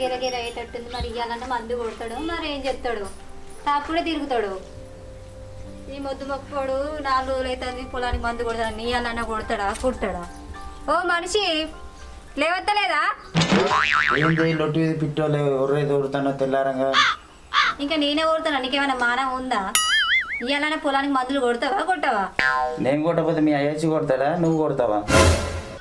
గిరగిర అయ్యేటట్టుంది. మరి ఇవ్వాలన్నా మందు కొడతాడు, మరి ఏం చెప్తాడు, తాపుడే తిరుగుతాడు. ఈ మొద్దు మొక్కోడు 4 రోజులు అవుతుంది పొలానికి మందు కొడతాడు, ఇవ్వాలన్నా కొడతాడా కుడతాడా? ఓ మనిషి లేవత్తలేదా? ఏంది లొట్టి పిట్టోలే ఒర్రే దూరుతానో తెల్లారంగా. ఇంకా నేనే కొడతాను, నీకేమైనా మానం ఉందా? ఇవ్వాలన్నా పొలానికి మందులు కొడతావా కొట్టావా? నేను కొట్టకపోతే మీ అయ్యచ్చి కొడతాడా, నువ్వు కొడతావా?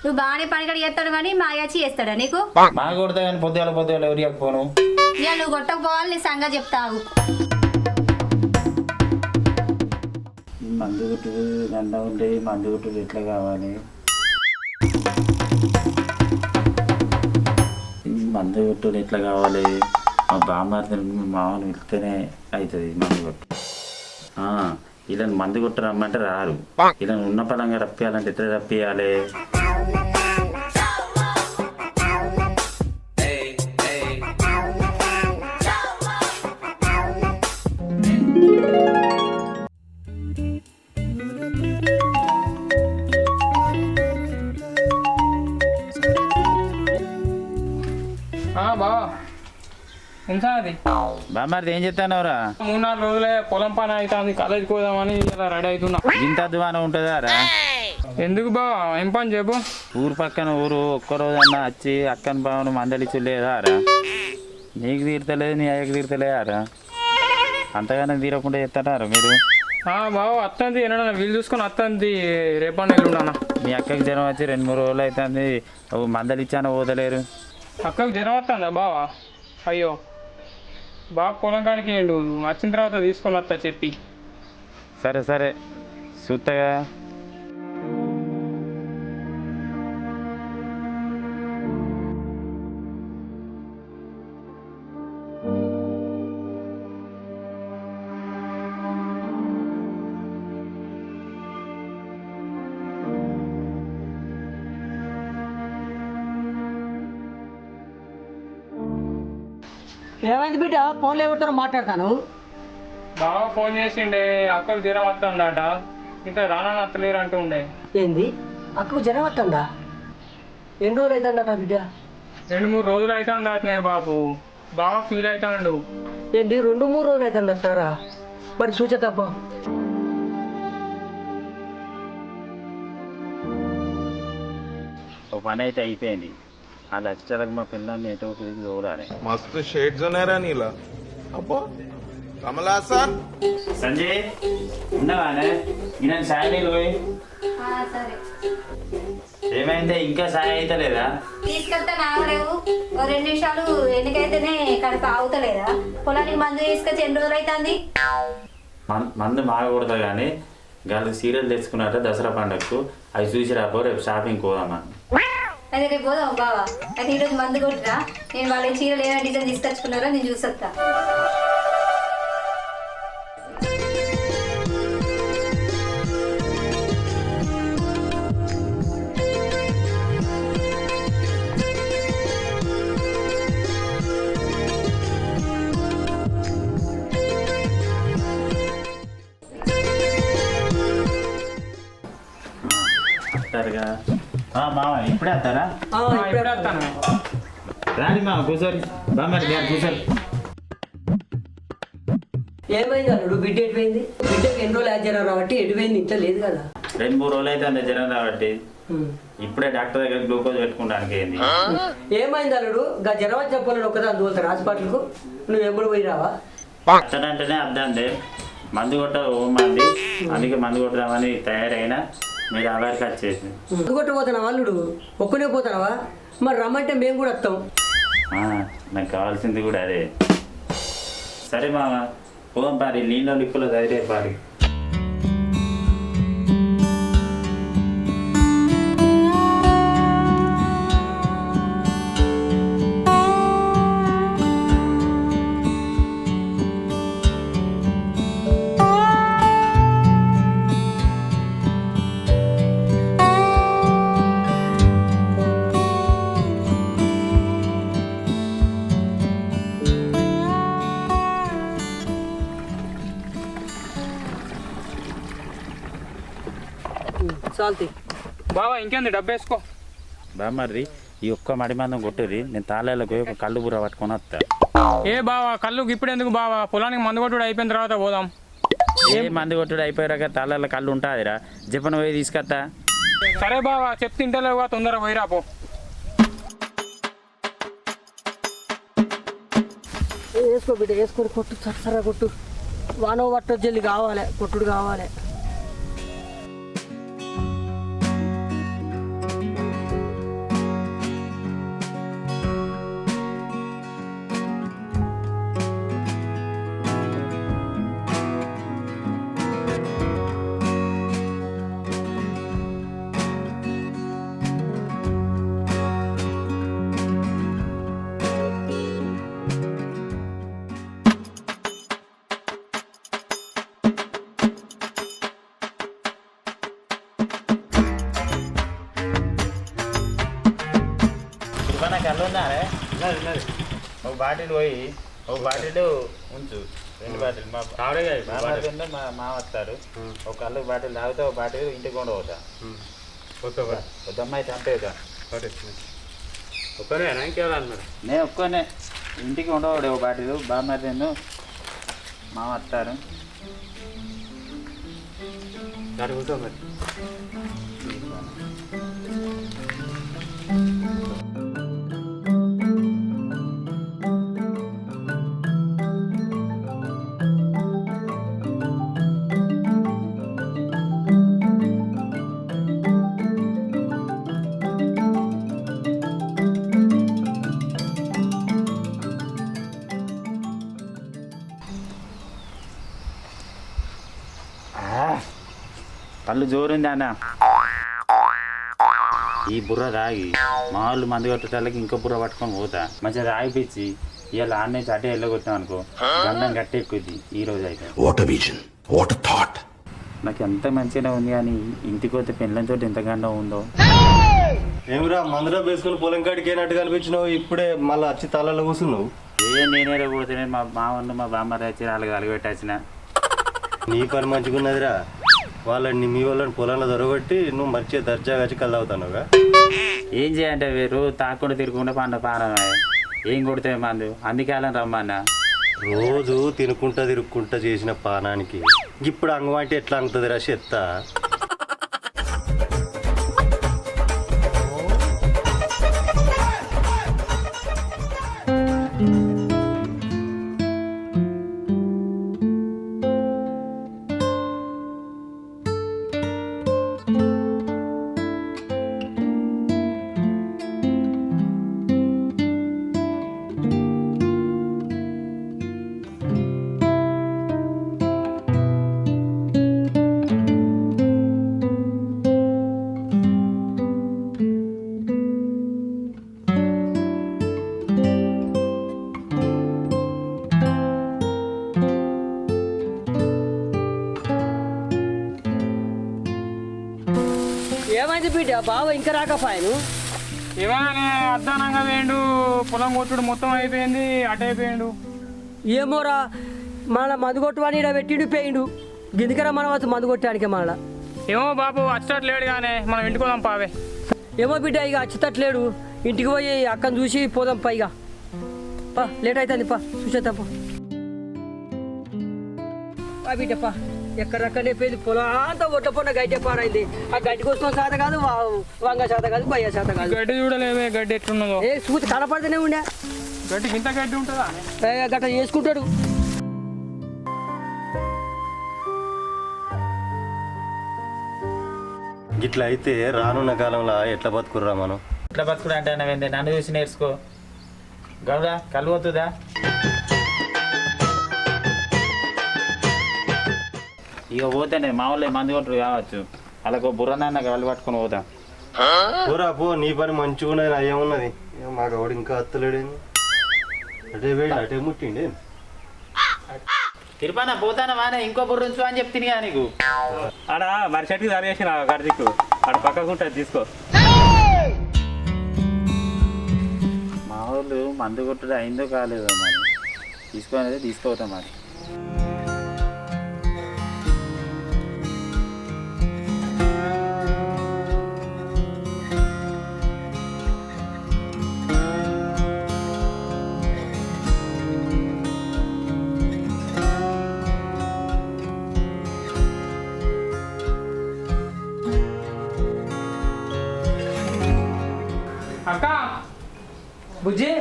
నువ్వు బాగానే పనికడి చేస్తాడు కానీ మా అయ్యాచి చేస్తాడా నీకు? బాగా కొడతా కానీ పొద్దుగాల ఎవరు చెప్పను. ఇక నువ్వు కొట్టకపోవాలి, నీ సంగతి చెప్తావు. మందు గుట్టుడు దండ ఉంటే మందు గుట్టుడు ఎట్లా కావాలి? మందు గుట్టుడు ఎట్లా కావాలి? మా బామ్మారి మామూలు వెళ్తేనే అవుతుంది మందు కొట్టు. ఇలా మందు కొట్టు రమ్మంటే రారు. ఇలా ఉన్న పలంగా రప్పియాలంటే ఎట్లా రప్పియాలి? బావా ఎంత అది బామ్మారిది ఏం చెప్తానవరా? 3-4 రోజులే పొలం పని అవుతుంది, కాలేజీకి పోదామని ఇలా రెడీ అవుతున్నా. ఇంత అధ్వానం ఉంటుందా రా? ఎందుకు బావా, ఏం పని చెప్పు. ఊరు పక్కన ఊరు ఒక్కరోజన్నా వచ్చి అక్కని బావను మందలిచ్చు లేదా రా? నీకు తీరతలేదు, నీ అయ్యకు తీరతలేదారా? అంతగానే తీరకుండా చెప్తారా మీరు? బావ అత్తంది ఏమన్నా వీలు చూసుకొని అత్తంది రేపన్నా ఎల్లుండన్నా. మీ అక్కకి జ్వరం వచ్చి 2-3 రోజులు అవుతుంది, మందలిచ్చాన పోతలేరు. అక్కకు జ్వరం వస్తుందా బావా? అయ్యో బాగా పొలం కాడికి ఏండు, వచ్చిన తర్వాత తీసుకొని వస్తా చెప్పి. సరే సరే చూస్తగా. ఏమైంది బిడ్డ, ఫోన్లో ఎవరితో మాట్లాడతాను? బాగా ఫోన్ చేసిండే, అక్కకు జ్వరం వస్తుందట, ఇంకా రానా నచ్చలేరు అంటూ ఉండే. ఏంది అక్కకు జ్వరం వస్తుందా? ఎన్ని రోజులు అవుతుందట బిడ్డ? 2-3 రోజులు అవుతుంది అట్నే బాబు, బాగా ఫీల్ అవుతాడు. ఏంది 2-3 రోజులు అవుతుందంటారా? మరి చూచేతప్ప ఒక పని అయితే అయిపోయింది. ఆ లక్షలకు మా పిల్లల్ని ఎటో చూడాలి. मस्त शेड जो नाही राणीला अप्पा कमला असा సంజయ్ ఉన్నావానే? ఈయన సాయనీలు పోయి సరే ఏమైందే, ఇంకా సాయం అయితే లేదా? తీసుకెళ్తా నాగలేవు, 2 నిమిషాలు ఎన్నికైతేనే కడుపు ఆగుతలేదా? పొలానికి మందు తీసుకొచ్చి ఎన్ని రోజులు అవుతుంది? మందు మాగకూడదు కానీ గాలికి సీరియల్ తెచ్చుకున్నారట దసరా పండగకు, అవి చూసి రాపో రేపు షాపింగ్ పోదామా? అయితే రేపు పోదాం బావా. అయితే ఈరోజు మందు కొట్టురా, నేను వాళ్ళ చీరలు ఏమైనా డిజైన్ తీసుకొచ్చుకున్నారో నేను చూసొస్తా. వస్తారుగా మామ, ఇప్పుడే వస్తారా? ఇప్పుడే వస్తాను. రాని మామ కూర్చోరి, బామ్మారి గారు కూర్చోరి. ఏమైంది అల్లుడు, బిడ్డ ఎటుపోయింది? బిడ్డకి ఎన్ని రోజులు జ్వరం రాబట్టి ఎటుపోయింది, ఇంట్లో లేదు కదా? 2-3 రోజులు అయితే అంత జ్వరం కాబట్టి ఇప్పుడే డాక్టర్ దగ్గర గ్లూకోజ్ పెట్టుకోవడానికి అయింది. ఏమైంది అల్లుడు, గా జ్వరం వచ్చి చెప్పాలని ఒకదాని తోలుతారు హాస్పిటల్కు, నువ్వు ఎప్పుడు పోయి రావా? అతడంటేనే అద్దండి, మందు కొట్ట మంది, అందుకే మందు కొట్టదామని తయారైనా మీరు ఆధార్కి వచ్చేసి. మందు కొట్టబోతున్నావా అల్లుడు? ఒక్కనే పోతున్నావా? మరి రమ్మంటే మేము కూడా వస్తాం. నాకు కావాల్సింది కూడా అదే. సరే మామ పోదాం పారి, నీళ్ళ లిప్పులో ధైర్య పారి. చాలుతాయి బావా ఇంకేంది, డబ్బు వేసుకో. బామ్మర్ది ఈ ఒక్క మడి మందం కొట్టుర్రి, నేను తాళాలకు పోయి ఒక కళ్ళు బుర్ర పట్టుకొని వస్తా. ఏ బావా కళ్ళు ఇప్పుడు ఎందుకు బావా, పొలానికి మందు కొట్టుడు అయిపోయిన తర్వాత పోదాం. ఏ మంది కొట్టుడు అయిపోయాక తాళాల కళ్ళు ఉంటుందిరా, చెప్పను పోయి తీసుకొస్తా. సరే బావా చెప్తే ఇంటలేవుగా, తొందరగా పోయిరా పో. వేసుకో బిడ్డ, వేసుకొని కొట్టు, సరసరా కొట్టు. వానో పట్టు జల్లి కావాలి, కొట్టుడు కావాలి. కళ్ళు ఉన్నారే, ఒక బాటిల్ పోయి ఒక బాటిల్ ఉంచు, 2 బాటిల్ మా మా వస్తారు. ఒక కళ్ళు బాటిల్ తాగితే ఒక బాటిల్ ఇంటికి కొండ పోతా. వద్దమ్మాయి చంపేదా నేను ఒక్కనే ఇంటికి ఉండవాడు. ఒక బాటిల్ బామ్మది నేను మా వస్తారు. కళ్ళు జోరుంది అన్న. ఈ బుర్ర తాగి మా వాళ్ళు మందు కొట్టేటాళ్ళకి ఇంకో బుర్ర పట్టుకొని పోతా. మంచిగా తాగిపించి ఇవాళ ఆడ నుంచి అటే వెళ్ళగొట్టాం అనుకో, గండం గట్టి ఎక్కుద్ది ఈ రోజు అయితే. నాకు ఎంత మంచిగానే ఉంది కానీ ఇంటికి వస్తే పెళ్ళంతో ఎంత గండం ఉందో. ఏమిరా మందులో వేసుకుని పొలం కాడికి అయినట్టు కనిపించినావు, ఇప్పుడే మళ్ళీ వచ్చి తలలో కూర్చున్నావు. నేనే కొడితే మా మామను మా బామ్మ వచ్చి వాళ్ళకి అలగొట్టచ్చిన. నీ పని మంచిగున్నదిరా, వాళ్ళని మీ వాళ్ళని పొలంలో దొరగొట్టి నువ్వు మంచిగా దర్జాగా వచ్చి కళ్ళు అవుతానుగా. ఏం చేయంటే వేరు తాకుండా తిరుగుకుండా పండ పానం ఏం కొడితే మందు, అందుకే వాళ్ళని రమ్మన్నా. రోజు తినుకుంటా తిరుక్కుంటా చేసిన పానానికి ఇప్పుడు అంగవాంటి ఎట్లా అంగుతుందిరా చెత్త. ఏమైంది బిడ్డ, బావ ఇంకా రాకపోయాను? ఇవానే అర్ధానంగా వేయండు, పొలం కొట్టుడు మొత్తం అయిపోయింది, అటు అయిపోయిండు. ఏమోరా, మన మందు కొట్టువాని ఈడ పెట్టిండు పోయిండు. గిందికరా మనం వచ్చి మందు కొట్టడానికి మళ్ళా. ఏమో బాబు వచ్చేటట్లేడు కానీ మనం ఇంటికి పోదాం పావే. ఏమో బిడ్డ ఇక వచ్చేటట్లేడు, ఇంటికి పోయి అక్కని చూసి పోదాం పైగా. పా లేట్ అవుతుంది, పా చూసేద్దాం పా. బిడ్డ పా, ఎక్కడక్కడనే పోయింది, పొలం అంతా ఒడ్ల పొన్న గడ్డి పారైంది. ఆ గడ్డి కోసం శాత కాదు, వంగ శాత కాదు, బయ్య శాత కాదు. గడ్డి చూడలేవే, గడ్డి ఎట్లున్నదో. ఏ చూసి కనపడితేనే ఉండే. గడ్డి ఇంత గడ్డి ఉంటుందా? గట్ట చేసుకుంటాడు. ఇట్లా అయితే రానున్న కాలంలో ఎట్లా బతుకుర్రా మనం? ఇట్లా బతుకుడు అంటే నన్ను చూసి నేర్చుకో. గౌడా కళ్ళు పోతుందా? ఇక పోతేనే మా వాళ్ళు మంది కొట్టరు కావచ్చు, వాళ్ళకు బుర్రనాన్న కళ్ళు పట్టుకొని పోతా. పోరా పో, నీ పని మంచిగున్నది, అయ్యేమున్నది. మా గౌడు ఇంకా అత్తలేడేంది, అటే వేడి అటే ముట్టిండే. తిరుపతి పోతానా వానే ఇంకో బుర్ర ఉంచు అని చెప్తుంది కదా నీకు. ఆడ మరి చెట్టుకి సరిచేసిన కార్తీక్, ఆడ పక్కకు ఉంటుంది తీసుకో. మా వాళ్ళు మందు కొట్టుడు అయిందో కాలేదో మరి, తీసుకొని తీసుకోవతాం మరి. అక్క బుజ్జి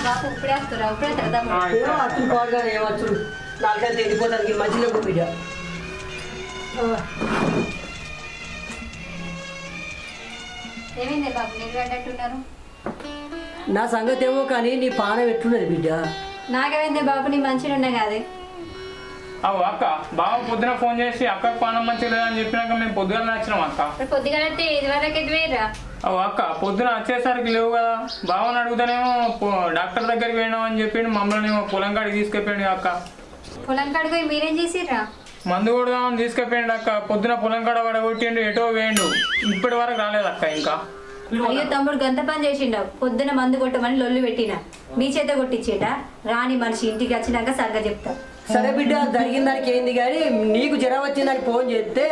బాపు ఇప్పుడే వస్తురా ఇప్పుడే తరదా ఏమో అచ్చుడు పాడుగా ఏమచ్చుడు నాలుగంతా వెళ్ళిపోతానికి మధ్యలో బిడ్డ ఏమైంది బాబు నీళ్ళు పడ్డట్టున్నారు? నా సంగతి ఏమో కానీ నీ పానం ఎట్లున్నది బిడ్డ? నాకేమైంది బాబు నీ మంచిగా ఉన్నా కాదే. అవు అక్క బావ పొద్దున ఫోన్ చేసి అక్కకు పానం మంచిగా లేదని చెప్పినాక మేము పొద్దుగాల వచ్చినాం అక్క. పొద్దుగాల ఇది వరకు ఎదువేరా? అవు అక్క పొద్దున వచ్చేసరికి లేవు కదా, బావని అడుగుతానేమో డాక్టర్ దగ్గరికి పోయినాం అని చెప్పిండు, మమ్మల్ని పొలం కాడికి తీసుకెళ్ళిపోయిండు అక్క. పొలం కాడికి పోయి మీరేం చేసిర్రా? మందు కొడదామని తీసుకెళ్ళిపోయిండు అక్క. పొద్దున పొలం కాడ పడగొట్టిండు, ఎటో వేయండు, ఇప్పటి వరకు రాలేదు అక్క. ఇంకా అయ్యో తమ్ముడు గంత పని చేసిండ, పొద్దున మందు కొట్టమని లొల్లు పెట్టిన, మీ చేత కొట్టించేట. రాని మనిషి ఇంటికి వచ్చినాక సరిగ్గా చెప్తా. సరే బిడ్డ, జరిగిన దానికి ఏంది కానీ నీకు జ్వరం వచ్చిందని ఫోన్ చేస్తే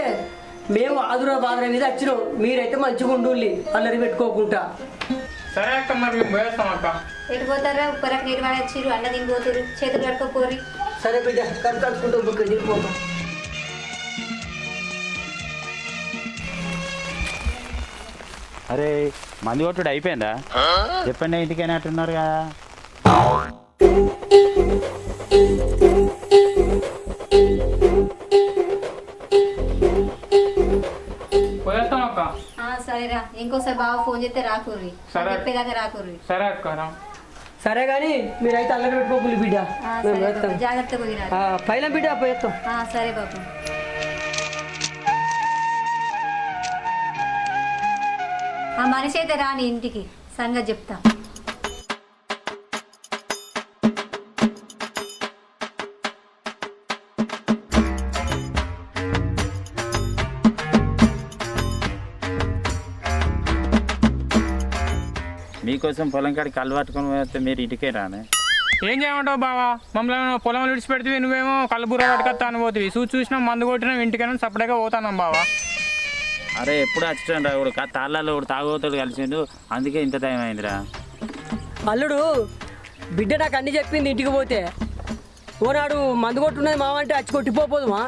మేము ఆదురా బాధల మీద వచ్చినాం. మీరైతే మంచిగా ఉండుల్లి, అల్లరి పెట్టుకోకుండా. సరే అక్క, మరి మేము పోయేస్తాం అక్క. ఎటుపోతారా? ఉప్పరకు నీరు పడచ్చిర్రు, అన్న తినిపోతురు, చేతులు కట్టుకోపోరి. సరే బిడ్డ, కలుసుకుంటూ బుక్ దిగిపోతాం. అరే మందు కొట్టుడు అయిపోయిందా? చెప్పండి, ఇంటికైనా అంటున్నారు కదా. పోయేస్తాం అక్క. సరేరా, ఇంకోసారి బాగా ఫోన్ చేస్తే రాకూర్రి, సరే. చెప్పేదాకా రాకూర్రి. సరే అక్క రా. సరే కానీ మీరైతే అల్లరి పెట్టుకోకుల్లి బిడ్డ. మేము వేస్తాం. జాగ్రత్తగా పోయినా. పైన బిడ్డ పోయేస్తాం. సరే బాబు. ఆ మనిషి అయితే రాని ఇంటికి, సంగతి చెప్తా. మీకోసం పొలం కాడికి అలవాటుకొని పోతే మీరు ఇంటికే రానే. ఏం చేయమంటావు బావా? మమ్మల్ని పొలం విడిచిపెడితే నువ్వేమో కళ్ళబుర్ర పట్టుకొస్తా అనుకోతుంది. చూసినా మందు కొట్టినా ఇంటికైనా సపరేట్గా పోతాను బావా. అరే ఎప్పుడు వచ్చిండు రా, ఇప్పుడు తాళ్ళలో ఇప్పుడు తాగోతాడు కలిసిండు, అందుకే ఇంత టైం అయిందిరా. అల్లుడు బిడ్డ నాకు అన్ని చెప్పింది. ఇంటికి పోతే ఓనాడు మందు కొట్టున్నది మావంటే వచ్చి కొట్టిపోపోదుమా?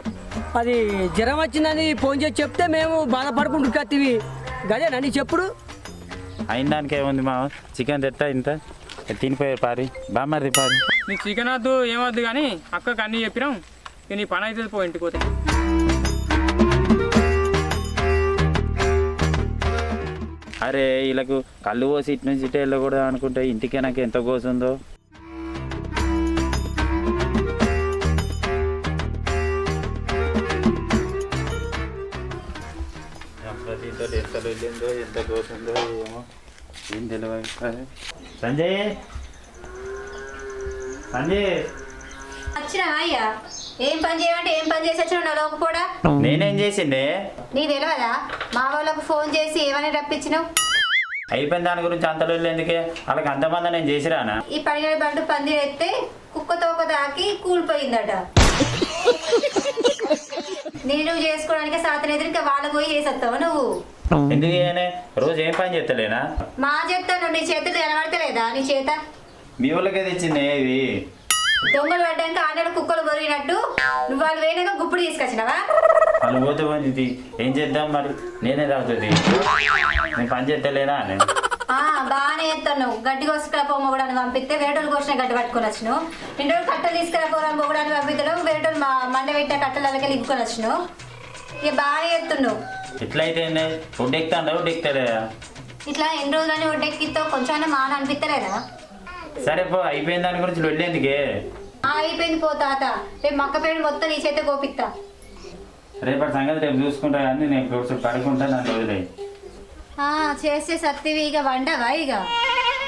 అది జ్వరం వచ్చిందని ఫోన్ చేసి చెప్తే మేము బాధపడుకుంటూ కత్తివి గదే నన్ను చెప్పుడు. అయిన దానికి ఏముంది మా చికెన్ తెస్తా ఇంత తినిపోయారు పారి బామ్మది పారి. నీ చికెన్ వద్దు ఏమొద్దు కానీ అక్కకి అన్నీ చెప్పినాం, ఇక నీ పని అవుతుంది, పో ఇంటికి పోతే. అరే వీళ్ళకు కళ్ళు పోసి ఇటు నుంచి ఇటే వెళ్ళకూడదు అనుకుంటే ఇంటికే నాకు ఎంత కోసుందో. ఎంత వెళ్ళిందో ఎంత కోసుందో ఏమో ఏం తెలియదు. సంజయ్ సంజయ్ వచ్చినా అయ్యా? ఏం పని చేయమంటే ఏం పని చేసి వచ్చినా నా లోకపోడా? నేనేం చేసిండే నీ తెలియదా? మా వాళ్ళకు ఫోన్ చేసి ఏమని రప్పించినావు? అయిపోయిన దాని గురించి అంతలో ఎందుకే, వాళ్ళకి అంతమంది నేను చేసిరానా? ఈ పడిగడి బండు పందిరి ఎత్తే కుక్కతో ఒక దాకి కూలిపోయిందట. నేను చేసుకోవడానికి సాతన ఎదురు ఇంకా వాళ్ళకు పోయి చేసేస్తావు నువ్వు? ఎందుకు చేయనే? రోజు ఏం పని చేస్తలేనా? మా చేస్తాను, నీ చేతులు కనబడతలేదా? నీ చేత మీ వాళ్ళకే తెచ్చిందే ఇది. దొంగలు పడ్డాక ఆడలు కుక్కలు బొరిగినట్టు నువ్వు వాళ్ళు వేయక గుప్పుడు తీసుకొచ్చినావా? వాళ్ళు పోతే పోయింది, ఏం చేద్దాం మరి? నేనే తాగుతుంది, నేను పని చేస్తలేనా అని. బాగానే చేస్తాను. గడ్డి కోసుకురా పొమ్మ కూడా పంపిస్తే వేటోళ్ళు కోసిన గడ్డి పట్టుకొని వచ్చినావు. 2 రోజులు కట్టలు తీసుకురా పోరాము కూడా పంపిస్తాను. వేటోళ్ళు మండ పెట్టిన కట్టలకి లింపుకొని వచ్చినావు. ఇక బాగానే చేస్తున్నావు. ఎట్లయితే ఫుడ్ ఎక్కుతాడా ఫుడ్ ఎక్కుతాడా? ఇట్లా ఎన్ని రోజులని ఒడ్డెక్కిస్తావు, కొంచెం మాన అనిపిస్తలేదా? సరే పో, అయిపోయిన దాని గురించి వెళ్ళేందుకే. అయిపోయింది పో తాత, రేపు మక్క పేరు మొత్తం నీ చేతే గోపిస్తా. రేపటి సంగతి రేపు చూసుకుంటా కానీ నేను కొంచెం పడుకుంటా, నన్ను వదిలేయి. చేస్తే సత్తివి ఇక వండవా? ఇక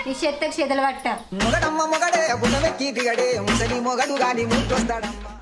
నీ చెత్తకు చెదలు పట్ట మొగడమ్మ మొగడే గుణమెక్కి దిగడే ముసలి మొగడు గాని ముందొస్తాడమ్మ.